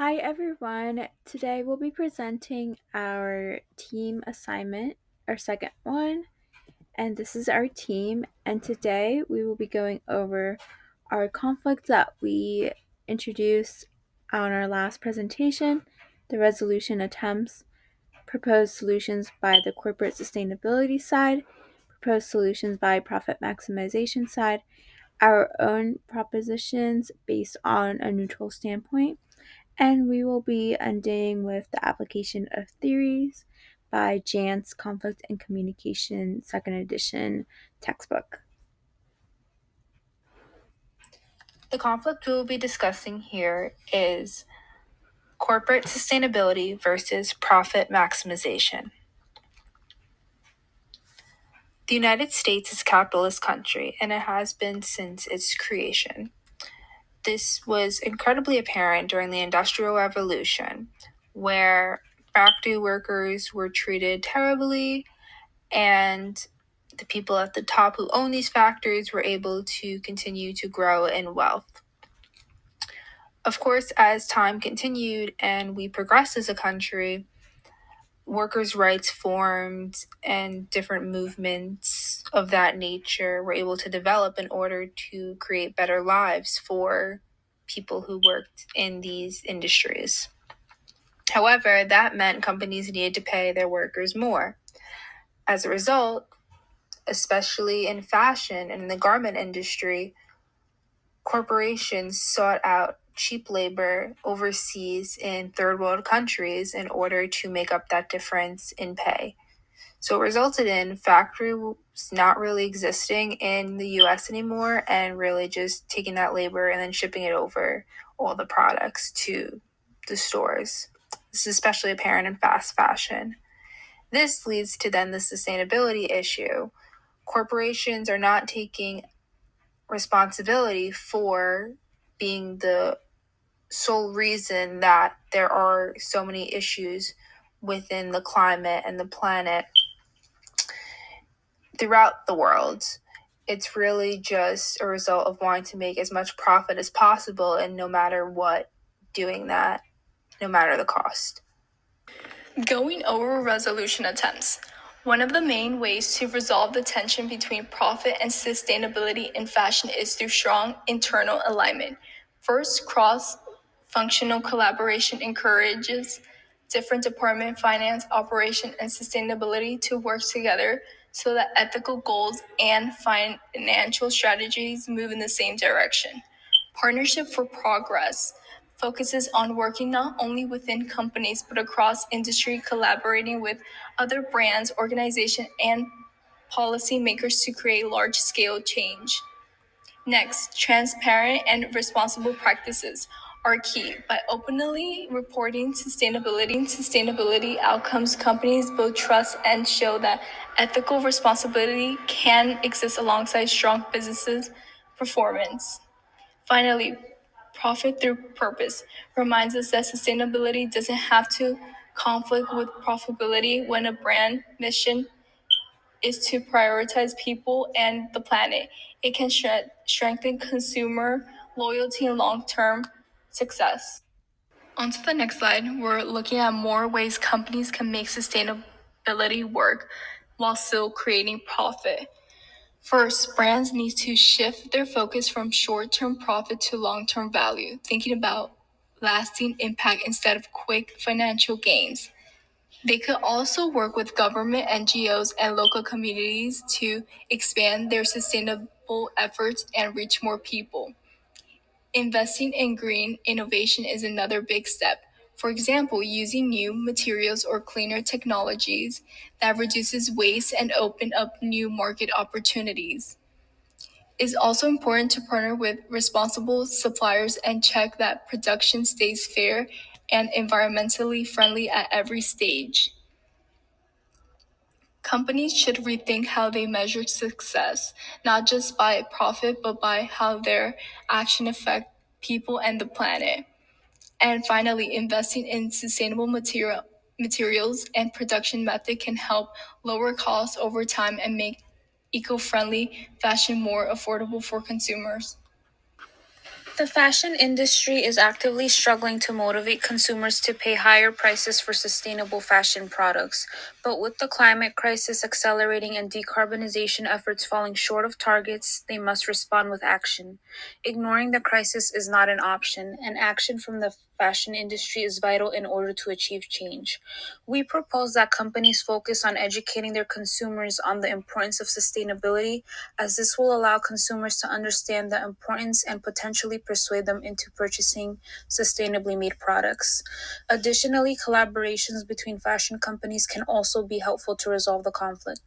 Hi everyone. Today we'll be presenting our team assignment, our second one, and this is our team. And today we will be going over our conflicts that we introduced on our last presentation, the resolution attempts, proposed solutions by the corporate sustainability side, proposed solutions by profit maximization side, our own propositions based on a neutral standpoint, and we will be ending with the application of theories by Jant's Conflict and Communication Second Edition textbook. The conflict we will be discussing here is corporate sustainability versus profit maximization. The United States is a capitalist country, and it has been since its creation. This was incredibly apparent during the Industrial Revolution, where factory workers were treated terribly, and the people at the top who own these factories were able to continue to grow in wealth. Of course, as time continued and we progressed as a country, workers' rights formed and different movements of that nature were able to develop in order to create better lives for people who worked in these industries. However, that meant companies needed to pay their workers more. As a result, especially in fashion and in the garment industry, corporations sought out cheap labor overseas in third world countries in order to make up that difference in pay. So it resulted in factories not really existing in the US anymore and really just taking that labor and then shipping it over all the products to the stores. This is especially apparent in fast fashion. This leads to then the sustainability issue. Corporations are not taking responsibility for being the sole reason that there are so many issues within the climate and the planet throughout the world. It's really just a result of wanting to make as much profit as possible, and no matter what, doing that, no matter the cost. Going over resolution attempts. One of the main ways to resolve the tension between profit and sustainability in fashion is through strong internal alignment. First, cross-functional collaboration encourages different department, finance, operation, and sustainability to work together so that ethical goals and financial strategies move in the same direction. Partnership for Progress focuses on working not only within companies but across industry, collaborating with other brands, organizations, and policymakers to create large-scale change. Next, transparent and responsible practices are key. By openly reporting sustainability outcomes, companies build trust and show that ethical responsibility can exist alongside strong businesses' performance. Finally, profit through purpose reminds us that sustainability doesn't have to conflict with profitability when a brand mission is to prioritize people and the planet. It can strengthen consumer loyalty and long-term success. On to the next slide, we're looking at more ways companies can make sustainability work while still creating profit. First, brands need to shift their focus from short-term profit to long-term value, thinking about lasting impact instead of quick financial gains. They could also work with government, NGOs, and local communities to expand their sustainable efforts and reach more people. Investing in green innovation is another big step. For example, using new materials or cleaner technologies that reduces waste and open up new market opportunities. It's also important to partner with responsible suppliers and check that production stays fair and environmentally friendly at every stage. Companies should rethink how they measure success, not just by profit, but by how their action affect people and the planet. And finally, investing in sustainable materials and production method can help lower costs over time and make eco-friendly fashion more affordable for consumers. The fashion industry is actively struggling to motivate consumers to pay higher prices for sustainable fashion products. But with the climate crisis accelerating and decarbonization efforts falling short of targets, they must respond with action. Ignoring the crisis is not an option, and action from the fashion industry is vital in order to achieve change. We propose that companies focus on educating their consumers on the importance of sustainability, as this will allow consumers to understand the importance and potentially persuade them into purchasing sustainably made products. Additionally, collaborations between fashion companies can also be helpful to resolve the conflict.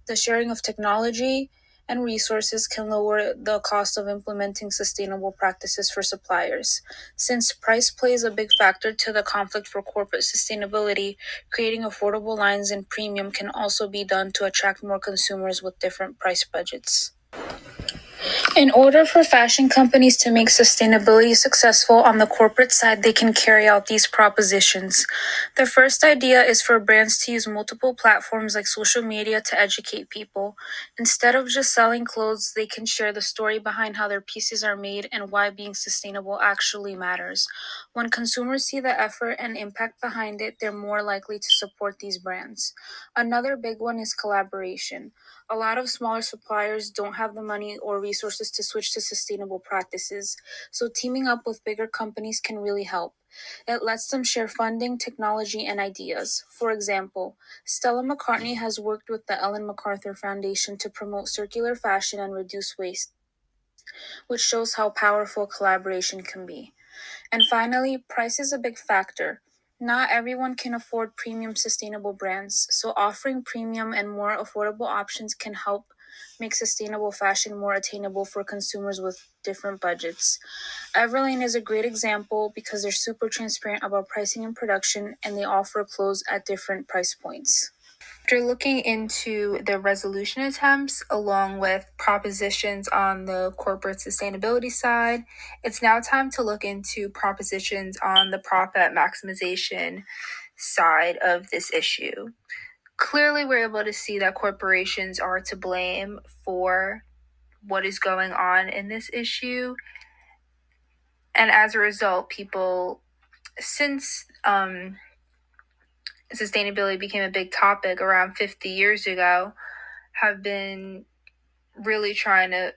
The sharing of technology and resources can lower the cost of implementing sustainable practices for suppliers. Since price plays a big factor to the conflict for corporate sustainability, creating affordable lines and premium can also be done to attract more consumers with different price budgets. In order for fashion companies to make sustainability successful on the corporate side, they can carry out these propositions. The first idea is for brands to use multiple platforms like social media to educate people. Instead of just selling clothes, they can share the story behind how their pieces are made and why being sustainable actually matters. When consumers see the effort and impact behind it, they're more likely to support these brands. Another big one is collaboration. A lot of smaller suppliers don't have the money or resources to switch to sustainable practices, so teaming up with bigger companies can really help. It lets them share funding, technology, and ideas. For example, Stella McCartney has worked with the Ellen MacArthur Foundation to promote circular fashion and reduce waste, which shows how powerful collaboration can be. And finally, price is a big factor. Not everyone can afford premium sustainable brands, so offering premium and more affordable options can help make sustainable fashion more attainable for consumers with different budgets. Everlane is a great example because they're super transparent about pricing and production, and they offer clothes at different price points. After looking into the resolution attempts along with propositions on the corporate sustainability side, it's now time to look into propositions on the profit maximization side of this issue. Clearly, we're able to see that corporations are to blame for what is going on in this issue. And as a result, people, since sustainability became a big topic around 50 years ago, have been really trying to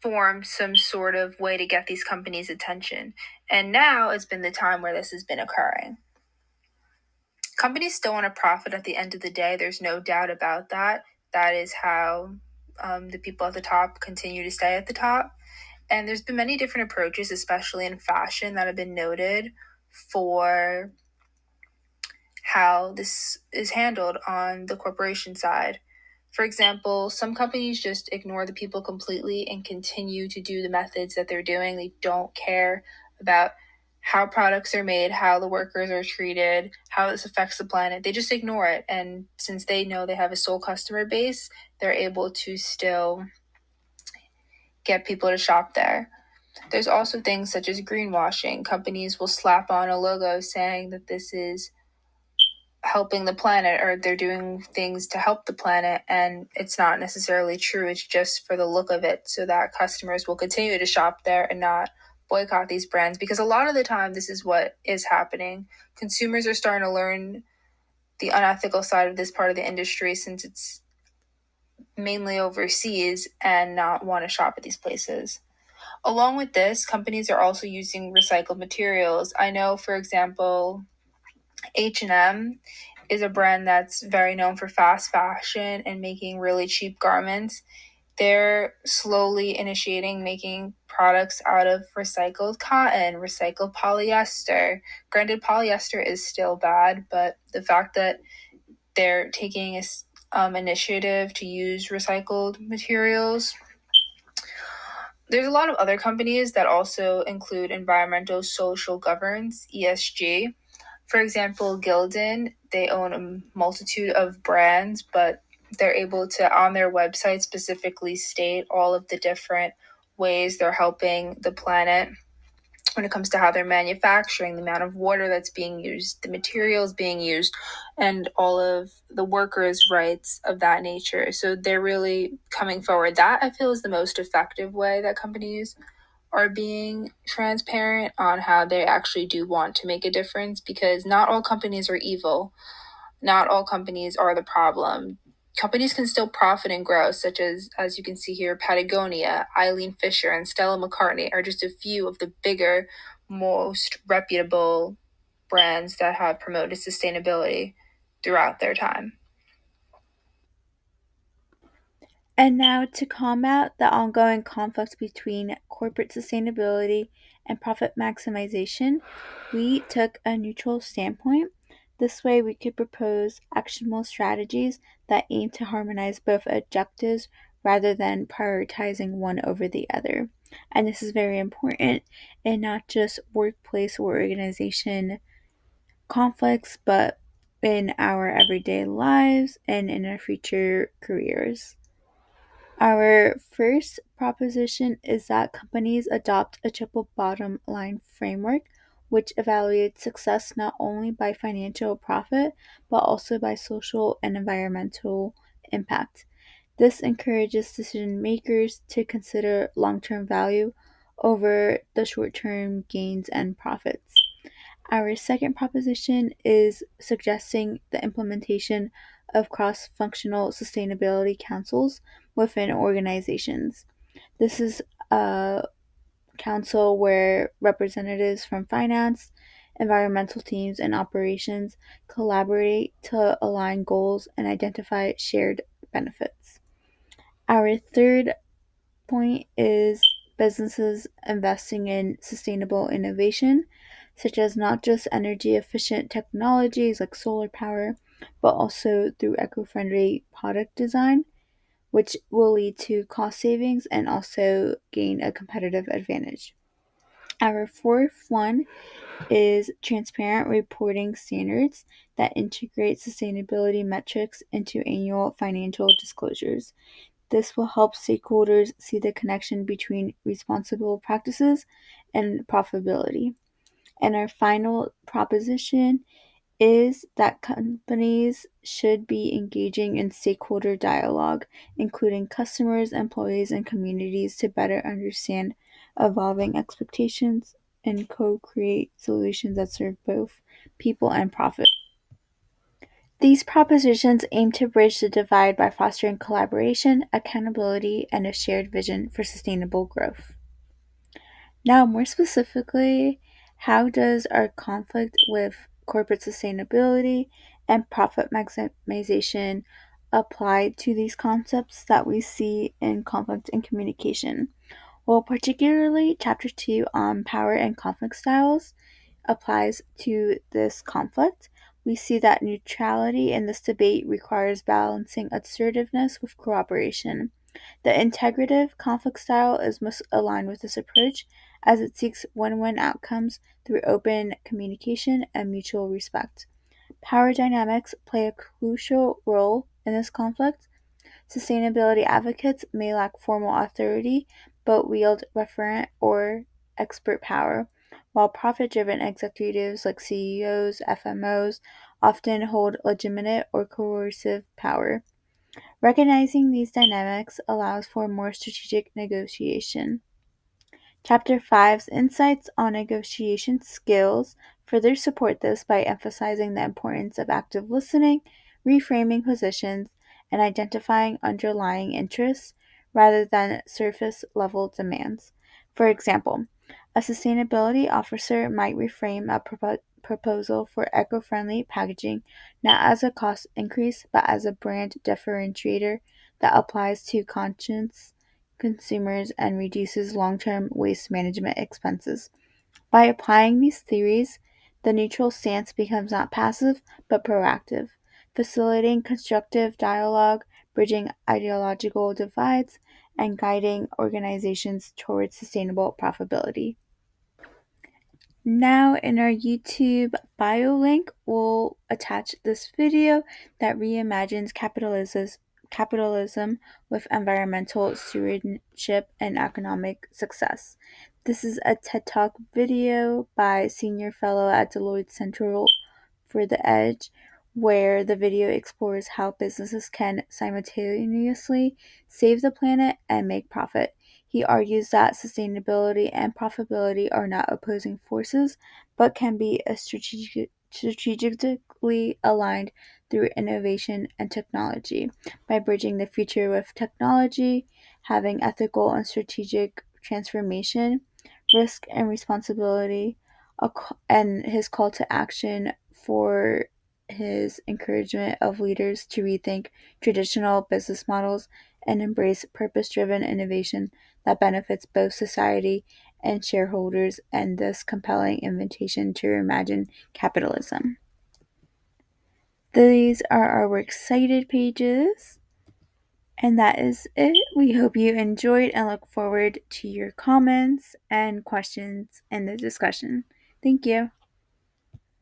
form some sort of way to get these companies' attention. And now it's been the time where this has been occurring. Companies still want to profit at the end of the day. There's no doubt about that. That is how the people at the top continue to stay at the top. And there's been many different approaches, especially in fashion, that have been noted for how this is handled on the corporation side. For example, some companies just ignore the people completely and continue to do the methods that they're doing. They don't care about how products are made, how the workers are treated, how this affects the planet. They just ignore it. And since they know they have a sole customer base, they're able to still get people to shop there. There's also things such as greenwashing. Companies will slap on a logo saying that this is helping the planet or they're doing things to help the planet, and it's not necessarily true. It's just for the look of it so that customers will continue to shop there and not boycott these brands, because a lot of the time this is what is happening. Consumers are starting to learn the unethical side of this part of the industry since it's mainly overseas and not want to shop at these places. Along with this, companies are also using recycled materials. I know, for example, H&M is a brand that's very known for fast fashion and making really cheap garments. They're slowly initiating making products out of recycled cotton, recycled polyester. Granted, polyester is still bad, but the fact that they're taking a initiative to use recycled materials. There's a lot of other companies that also include environmental social governance, ESG. For example, Gildan, they own a multitude of brands, but they're able to, on their website, specifically state all of the different ways they're helping the planet when it comes to how they're manufacturing, the amount of water that's being used, the materials being used, and all of the workers' rights of that nature. So they're really coming forward. That, I feel, is the most effective way that companies are being transparent on how they actually do want to make a difference, because not all companies are evil. Not all companies are the problem. Companies can still profit and grow, such as you can see here, Patagonia, Eileen Fisher, and Stella McCartney are just a few of the bigger, most reputable brands that have promoted sustainability throughout their time. And now, to combat the ongoing conflict between corporate sustainability and profit maximization, we took a neutral standpoint. This way, we could propose actionable strategies that aim to harmonize both objectives rather than prioritizing one over the other. And this is very important in not just workplace or organization conflicts, but in our everyday lives and in our future careers. Our first proposition is that companies adopt a triple bottom line framework, which evaluates success not only by financial profit, but also by social and environmental impact. This encourages decision makers to consider long term value over the short term gains and profits. Our second proposition is suggesting the implementation of cross functional sustainability councils within organizations. This is a council where representatives from finance, environmental teams, and operations collaborate to align goals and identify shared benefits. Our third point is businesses investing in sustainable innovation, such as not just energy efficient technologies like solar power, but also through eco friendly product design, which will lead to cost savings and also gain a competitive advantage. Our fourth one is transparent reporting standards that integrate sustainability metrics into annual financial disclosures. This will help stakeholders see the connection between responsible practices and profitability. And our final proposition is that companies should be engaging in stakeholder dialogue, including customers, employees, and communities, to better understand evolving expectations and co create solutions that serve both people and profit. These propositions aim to bridge the divide by fostering collaboration, accountability, and a shared vision for sustainable growth. Now, more specifically, how does our conflict with corporate sustainability and profit maximization apply to these concepts that we see in conflict and communication? Well, particularly Chapter 2 on power and conflict styles applies to this conflict. We see that neutrality in this debate requires balancing assertiveness with cooperation. The integrative conflict style is most aligned with this approach, as it seeks win win outcomes through open communication and mutual respect. Power dynamics play a crucial role in this conflict. Sustainability advocates may lack formal authority but wield referent or expert power, while profit driven executives like CEOs, FMOs often hold legitimate or coercive power. Recognizing these dynamics allows for more strategic negotiation. Chapter 5's insights on negotiation skills further support this by emphasizing the importance of active listening, reframing positions, and identifying underlying interests rather than surface level demands. For example, a sustainability officer might reframe a proposal for eco friendly packaging not as a cost increase but as a brand differentiator that applies to conscious consumers and reduces long term waste management expenses. By applying these theories, the neutral stance becomes not passive but proactive, facilitating constructive dialogue, bridging ideological divides, and guiding organizations towards sustainable profitability. Now, in our YouTube bio link, we'll attach this video that reimagines capitalism with environmental stewardship and economic success. This is a TED Talk video by Senior Fellow at Deloitte Central for The Edge, where the video explores how businesses can simultaneously save the planet and make profit. He argues that sustainability and profitability are not opposing forces, but can be strategically aligned through innovation and technology. By bridging the future with technology, having ethical and strategic transformation, risk and responsibility, and his call to action for his encouragement of leaders to rethink traditional business models and embrace purpose driven innovation that benefits both society and shareholders, and this compelling invitation to reimagine capitalism. These are our works cited pages, and that is it. We hope you enjoyed and look forward to your comments and questions in the discussion. Thank you.